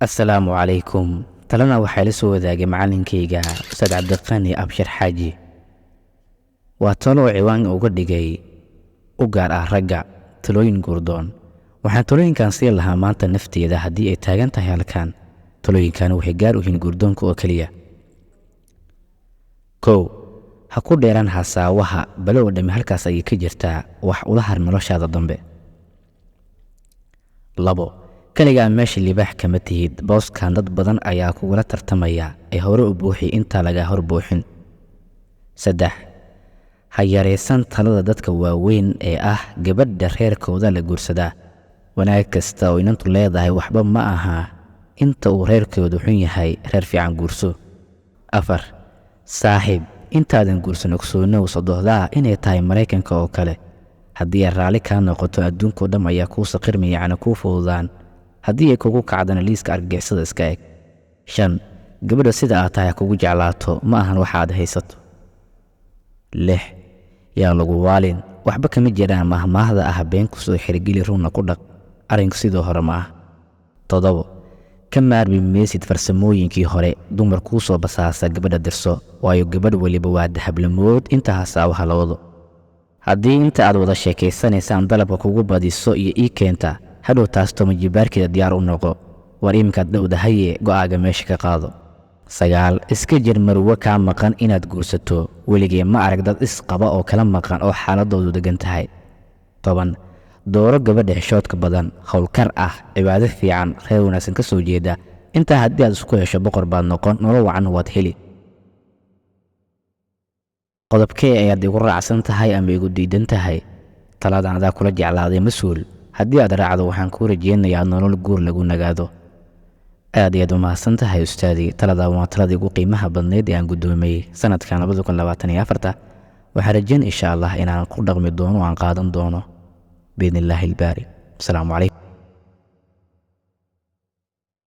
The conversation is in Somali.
السلام عليكم talana waxaa la soo wadaagay macallinkayga Ustaad Cabdiqani Abshir Xaaji waa talo ciwaan uga dhigay u gaar ah ragga talooyin gurdoon waxaan talooyinkan si lahaa maanta nafteeda haddii ay taagan tahay halkan talooyinkan waxay gaar u yihiin gurdoonka oo kaliya kow ha ku dheeraan hasaawaha balow dhami halkaas ay ka jirtaa wax ula har noloshaada dambe labo kaliya meesha libaax kama tihid booskan dad badan ayaa kugula tartamaya ee hore u buuxi inta laga hor buuxin saddex ha yareysan talada dadka waaweyn ee ah gabadha reerkooda la guursadaa wanaag kasta oo inantu leedahay waxba ma aha inta uu reerkoodu xun yahay reer fiican guurso afar saaxiib intaadan guursan ogsoonow sadohdaa inay tahay Mareykanka oo kale haddii ay raali ka noqoto adduunka oo dhan ayaa kuu saqirmaya yacni kuu fududaan haddii ay kugu kacdana liiska argagixisada iska eg shan gabadha sida aad tahay kugu jeclaato ma ahan waxaad haysato lix yaa lagu waalin waxba kama jiraan mahmaahda ah been ku soo xirgeli runna ku dhaq arinku sidoo hore ma ah todobo ka maarmi meesid farsamooyinkii hore dumar kuu soo basaasa gabadha dirso waayo gabadh waliba waa dahablamood inta hasaawaha la wado haddii inta aad wada sheekaysanaysaan dalabka kugu badiso iyo ii keenta hadhow taas toma jibaarkeeda diyaar u noqo war iminkaad dhowdahaye go'aaga meesha ka qaado sagaal iska jir marwo kaa maqan inaad guursato weligee ma arag dad isqaba oo kala maqan oo xaaladoodu degan tahay toban dooro gabadha xishoodka badan howlkar ah cibaado fiican reer wanaagsan ka soo jeeda intaa haddii aad isku hesho boqor baad noqon nolol wacan waad heli qodobkee ayaad igu raacsan tahay ama igu diidan tahay taladan adaa kula jeclaaday mas-uul haddii aad raacdo waxaan kuu rajeynayaa nolol guur lagu nagaado aad ayaad u mahadsan tahay ustaadii taladaa waa taladii ugu qiimaha badneyd ee aan guddoomiyey sanadkan 2024 waxaan rajeyn insha Allah inaan ku dhaqmi doono aan qaadan doono biidnillaahi albaari. Assalaamu calaykum.